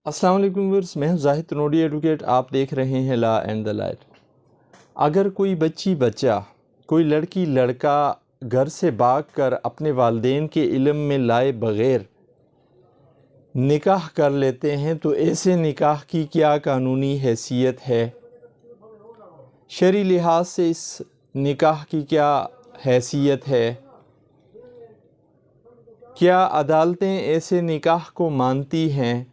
السلام علیکم ورس، میں ہوں زاہد تنوڈی ایڈوکیٹ۔ آپ دیکھ رہے ہیں لا اینڈ دا لائٹ۔ اگر کوئی بچہ کوئی لڑکی لڑکا گھر سے بھاگ کر اپنے والدین کے علم میں لائے بغیر نکاح کر لیتے ہیں تو ایسے نکاح کی کیا قانونی حیثیت ہے؟ شرعی لحاظ سے اس نکاح کی کیا حیثیت ہے؟ کیا عدالتیں ایسے نکاح کو مانتی ہیں؟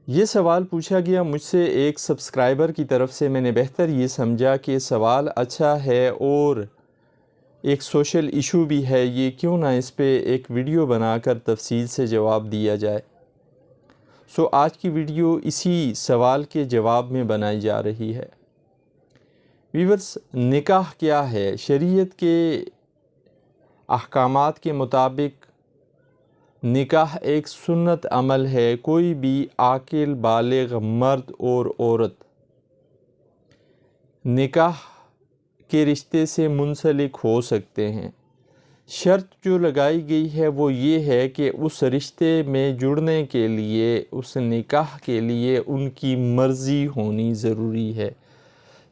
یہ سوال پوچھا گیا مجھ سے ایک سبسکرائبر کی طرف سے۔ میں نے بہتر یہ سمجھا کہ سوال اچھا ہے اور ایک سوشل ایشو بھی ہے، یہ کیوں نہ اس پہ ایک ویڈیو بنا کر تفصیل سے جواب دیا جائے۔ آج کی ویڈیو اسی سوال کے جواب میں بنائی جا رہی ہے۔ ویورز، نکاح کیا ہے؟ شریعت کے احکامات کے مطابق نکاح ایک سنت عمل ہے۔ کوئی بھی عاقل بالغ مرد اور عورت نکاح کے رشتے سے منسلک ہو سکتے ہیں۔ شرط جو لگائی گئی ہے وہ یہ ہے کہ اس رشتے میں جڑنے کے لیے، اس نکاح کے لیے ان کی مرضی ہونی ضروری ہے،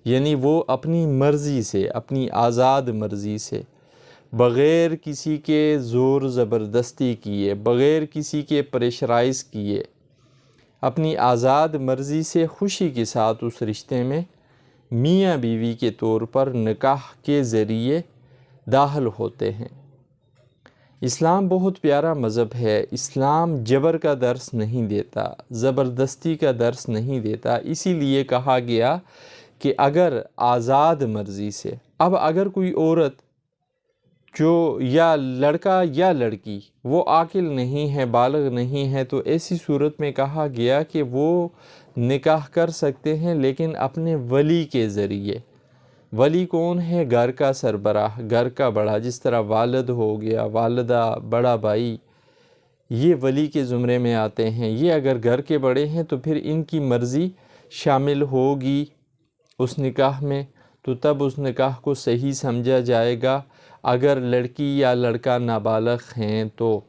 یعنی وہ اپنی مرضی سے، اپنی آزاد مرضی سے، بغیر کسی کے زور زبردستی کیے، بغیر کسی کے پریشرائز کیے، اپنی آزاد مرضی سے خوشی کے ساتھ اس رشتے میں میاں بیوی کے طور پر نکاح کے ذریعے داخل ہوتے ہیں۔ اسلام بہت پیارا مذہب ہے۔ اسلام جبر کا درس نہیں دیتا، زبردستی کا درس نہیں دیتا۔ اسی لیے کہا گیا کہ اگر آزاد مرضی سے، اب اگر کوئی عورت جو یا لڑکا یا لڑکی وہ عاقل نہیں ہے، بالغ نہیں ہے، تو ایسی صورت میں کہا گیا کہ وہ نکاح کر سکتے ہیں، لیکن اپنے ولی کے ذریعے۔ ولی کون ہے؟ گھر کا سربراہ، گھر کا بڑا، جس طرح والد ہو گیا، والدہ، بڑا بھائی، یہ ولی کے زمرے میں آتے ہیں۔ یہ اگر گھر کے بڑے ہیں تو پھر ان کی مرضی شامل ہوگی اس نکاح میں، تو تب اس نکاح کو صحیح سمجھا جائے گا اگر لڑکی یا لڑکا نابالغ ہیں تو۔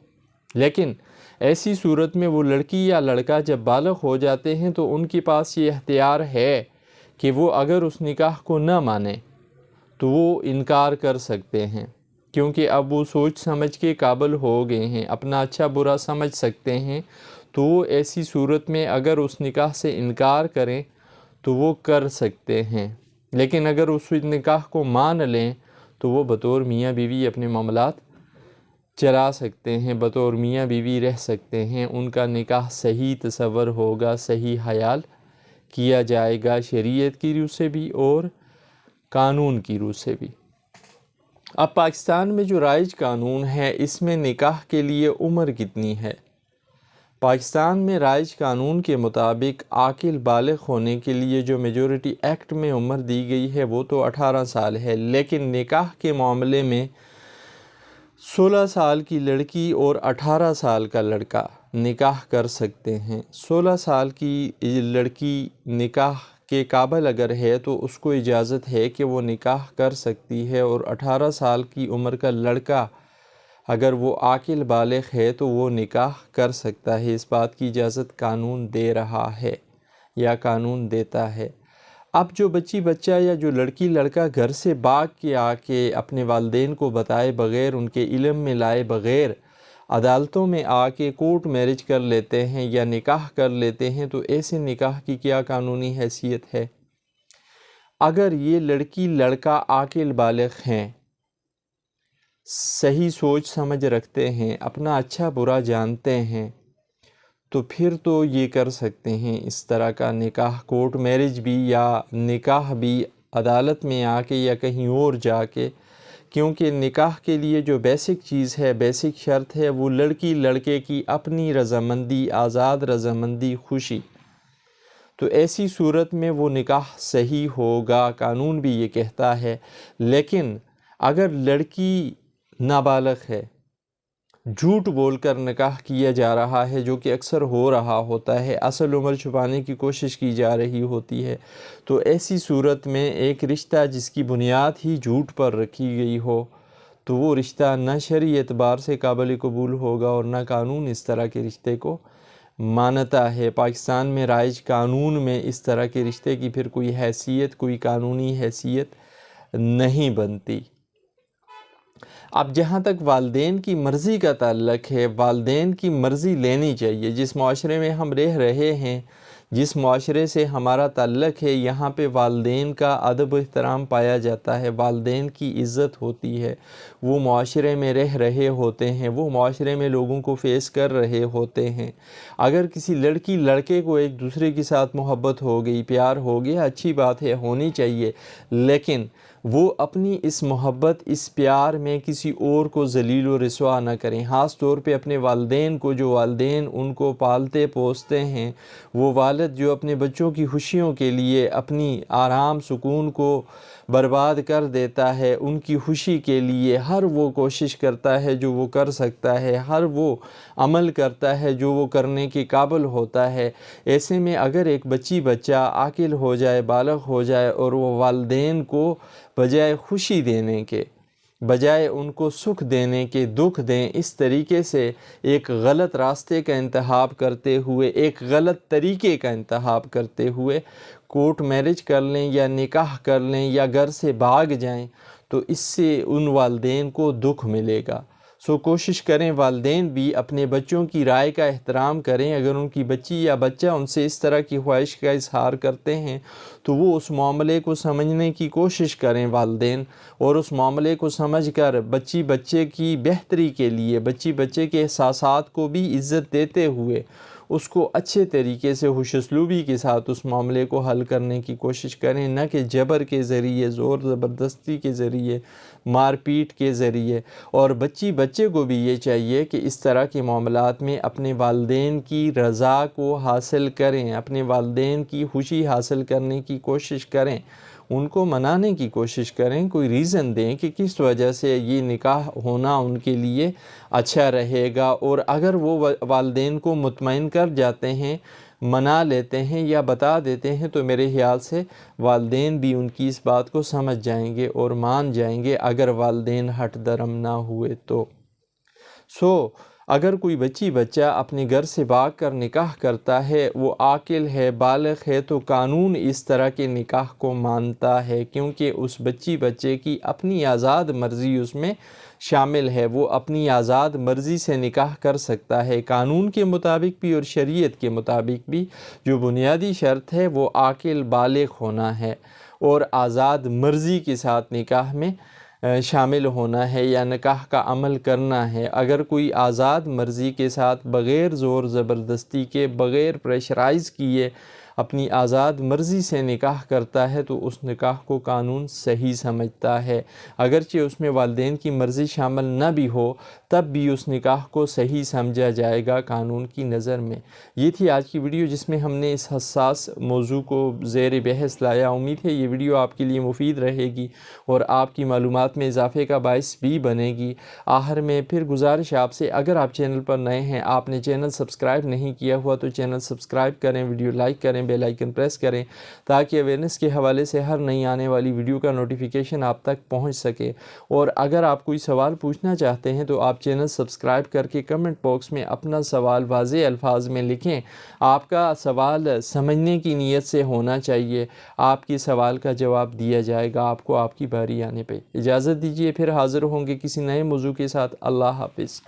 لیکن ایسی صورت میں وہ لڑکی یا لڑکا جب بالغ ہو جاتے ہیں تو ان کے پاس یہ اختیار ہے کہ وہ اگر اس نکاح کو نہ مانیں تو وہ انکار کر سکتے ہیں، کیونکہ اب وہ سوچ سمجھ کے قابل ہو گئے ہیں، اپنا اچھا برا سمجھ سکتے ہیں، تو وہ ایسی صورت میں اگر اس نکاح سے انکار کریں تو وہ کر سکتے ہیں۔ لیکن اگر اس نکاح کو مان لیں تو وہ بطور میاں بیوی اپنے معاملات چلا سکتے ہیں، بطور میاں بیوی رہ سکتے ہیں۔ ان کا نکاح صحیح تصور ہوگا، صحیح خیال کیا جائے گا، شریعت کی روح سے بھی اور قانون کی روح سے بھی۔ اب پاکستان میں جو رائج قانون ہے، اس میں نکاح کے لیے عمر کتنی ہے؟ پاکستان میں رائج قانون کے مطابق عاقل بالغ ہونے کے لیے جو میجورٹی ایکٹ میں عمر دی گئی ہے وہ تو 18 سال ہے، لیکن نکاح کے معاملے میں 16 سال کی لڑکی اور 18 سال کا لڑکا نکاح کر سکتے ہیں۔ 16 سال کی لڑکی نکاح کے قابل اگر ہے تو اس کو اجازت ہے کہ وہ نکاح کر سکتی ہے، اور 18 سال کی عمر کا لڑکا اگر وہ عاقل بالغ ہے تو وہ نکاح کر سکتا ہے۔ اس بات کی اجازت قانون دے رہا ہے یا قانون دیتا ہے۔ اب جو بچہ یا جو لڑکی لڑکا گھر سے بھاگ کے آ کے اپنے والدین کو بتائے بغیر، ان کے علم میں لائے بغیر عدالتوں میں آ کے کورٹ میرج کر لیتے ہیں یا نکاح کر لیتے ہیں، تو ایسے نکاح کی کیا قانونی حیثیت ہے؟ اگر یہ لڑکی لڑکا عاقل بالغ ہیں، صحیح سوچ سمجھ رکھتے ہیں، اپنا اچھا برا جانتے ہیں، تو پھر تو یہ کر سکتے ہیں اس طرح کا نکاح، کورٹ میرج بھی یا نکاح بھی عدالت میں آ کے یا کہیں اور جا کے، کیونکہ نکاح کے لیے جو بیسک چیز ہے، بیسک شرط ہے، وہ لڑکی لڑکے کی اپنی رضامندی، آزاد رضامندی، خوشی۔ تو ایسی صورت میں وہ نکاح صحیح ہوگا، قانون بھی یہ کہتا ہے۔ لیکن اگر لڑکی نابالغ ہے، جھوٹ بول کر نکاح کیا جا رہا ہے، جو کہ اکثر ہو رہا ہوتا ہے، اصل عمر چھپانے کی کوشش کی جا رہی ہوتی ہے، تو ایسی صورت میں ایک رشتہ جس کی بنیاد ہی جھوٹ پر رکھی گئی ہو تو وہ رشتہ نہ شرعی اعتبار سے قابل قبول ہوگا اور نہ قانون اس طرح کے رشتے کو مانتا ہے۔ پاکستان میں رائج قانون میں اس طرح کے رشتے کی پھر کوئی حیثیت، کوئی قانونی حیثیت نہیں بنتی۔ اب جہاں تک والدین کی مرضی کا تعلق ہے، والدین کی مرضی لینی چاہیے۔ جس معاشرے میں ہم رہ رہے ہیں، جس معاشرے سے ہمارا تعلق ہے، یہاں پہ والدین کا ادب و احترام پایا جاتا ہے، والدین کی عزت ہوتی ہے، وہ معاشرے میں رہ رہے ہوتے ہیں، وہ معاشرے میں لوگوں کو فیس کر رہے ہوتے ہیں۔ اگر کسی لڑکی لڑکے کو ایک دوسرے کے ساتھ محبت ہو گئی، پیار ہو گیا، اچھی بات ہے، ہونی چاہیے، لیکن وہ اپنی اس محبت، اس پیار میں کسی اور کو ذلیل و رسوا نہ کریں، خاص طور پہ اپنے والدین کو۔ جو والدین ان کو پالتے پوستے ہیں، وہ والد جو اپنے بچوں کی خوشیوں کے لیے اپنی آرام سکون کو برباد کر دیتا ہے، ان کی خوشی کے لیے ہر وہ کوشش کرتا ہے جو وہ کر سکتا ہے، ہر وہ عمل کرتا ہے جو وہ کرنے کے قابل ہوتا ہے۔ ایسے میں اگر ایک بچہ عاقل ہو جائے، بالغ ہو جائے، اور وہ والدین کو بجائے خوشی دینے کے، بجائے ان کو سکھ دینے کے دکھ دیں، اس طریقے سے ایک غلط راستے کا انتخاب کرتے ہوئے، ایک غلط طریقے کا انتخاب کرتے ہوئے کورٹ میرج کر لیں یا نکاح کر لیں یا گھر سے بھاگ جائیں، تو اس سے ان والدین کو دکھ ملے گا۔ کوشش کریں والدین بھی اپنے بچوں کی رائے کا احترام کریں۔ اگر ان کی بچی یا بچہ ان سے اس طرح کی خواہش کا اظہار کرتے ہیں تو وہ اس معاملے کو سمجھنے کی کوشش کریں والدین، اور اس معاملے کو سمجھ کر بچے کی بہتری کے لیے، بچے کے احساسات کو بھی عزت دیتے ہوئے اس کو اچھے طریقے سے خوش اسلوبی کے ساتھ اس معاملے کو حل کرنے کی کوشش کریں، نہ کہ جبر کے ذریعے، زور زبردستی کے ذریعے، مار پیٹ کے ذریعے۔ اور بچے کو بھی یہ چاہیے کہ اس طرح کے معاملات میں اپنے والدین کی رضا کو حاصل کریں، اپنے والدین کی خوشی حاصل کرنے کی کوشش کریں، ان کو منانے کی کوشش کریں، کوئی ریزن دیں کہ کس وجہ سے یہ نکاح ہونا ان کے لیے اچھا رہے گا۔ اور اگر وہ والدین کو مطمئن کر جاتے ہیں، منا لیتے ہیں یا بتا دیتے ہیں، تو میرے خیال سے والدین بھی ان کی اس بات کو سمجھ جائیں گے اور مان جائیں گے، اگر والدین ہٹ درم نہ ہوئے تو۔ اگر کوئی بچہ اپنے گھر سے بھاگ کر نکاح کرتا ہے، وہ عاقل ہے، بالغ ہے، تو قانون اس طرح کے نکاح کو مانتا ہے، کیونکہ اس بچے کی اپنی آزاد مرضی اس میں شامل ہے۔ وہ اپنی آزاد مرضی سے نکاح کر سکتا ہے، قانون کے مطابق بھی اور شریعت کے مطابق بھی۔ جو بنیادی شرط ہے وہ عاقل بالغ ہونا ہے اور آزاد مرضی کے ساتھ نکاح میں شامل ہونا ہے یا نکاح کا عمل کرنا ہے۔ اگر کوئی آزاد مرضی کے ساتھ بغیر زور زبردستی کے، بغیر پریشرائز کیے اپنی آزاد مرضی سے نکاح کرتا ہے تو اس نکاح کو قانون صحیح سمجھتا ہے، اگرچہ اس میں والدین کی مرضی شامل نہ بھی ہو، تب بھی اس نکاح کو صحیح سمجھا جائے گا قانون کی نظر میں۔ یہ تھی آج کی ویڈیو جس میں ہم نے اس حساس موضوع کو زیر بحث لایا۔ امید ہے یہ ویڈیو آپ کے لیے مفید رہے گی اور آپ کی معلومات میں اضافے کا باعث بھی بنے گی۔ آخر میں پھر گزارش آپ سے، اگر آپ چینل پر نئے ہیں، آپ نے چینل سبسکرائب نہیں کیا ہوا تو چینل سبسکرائب کریں، ویڈیو لائک کریں، بیل آئیکن پریس کریں، تاکہ اویئرنیس کے حوالے سے ہر نئی آنے والی ویڈیو کا نوٹیفیکیشن آپ تک پہنچ سکے۔ اور اگر آپ کوئی سوال پوچھنا چاہتے ہیں تو آپ چینل سبسکرائب کر کے کمنٹ باکس میں اپنا سوال واضح الفاظ میں لکھیں۔ آپ کا سوال سمجھنے کی نیت سے ہونا چاہیے، آپ کے سوال کا جواب دیا جائے گا آپ کو آپ کی باری آنے پہ۔ اجازت دیجیے، پھر حاضر ہوں گے کسی نئے موضوع کے ساتھ۔ اللہ حافظ۔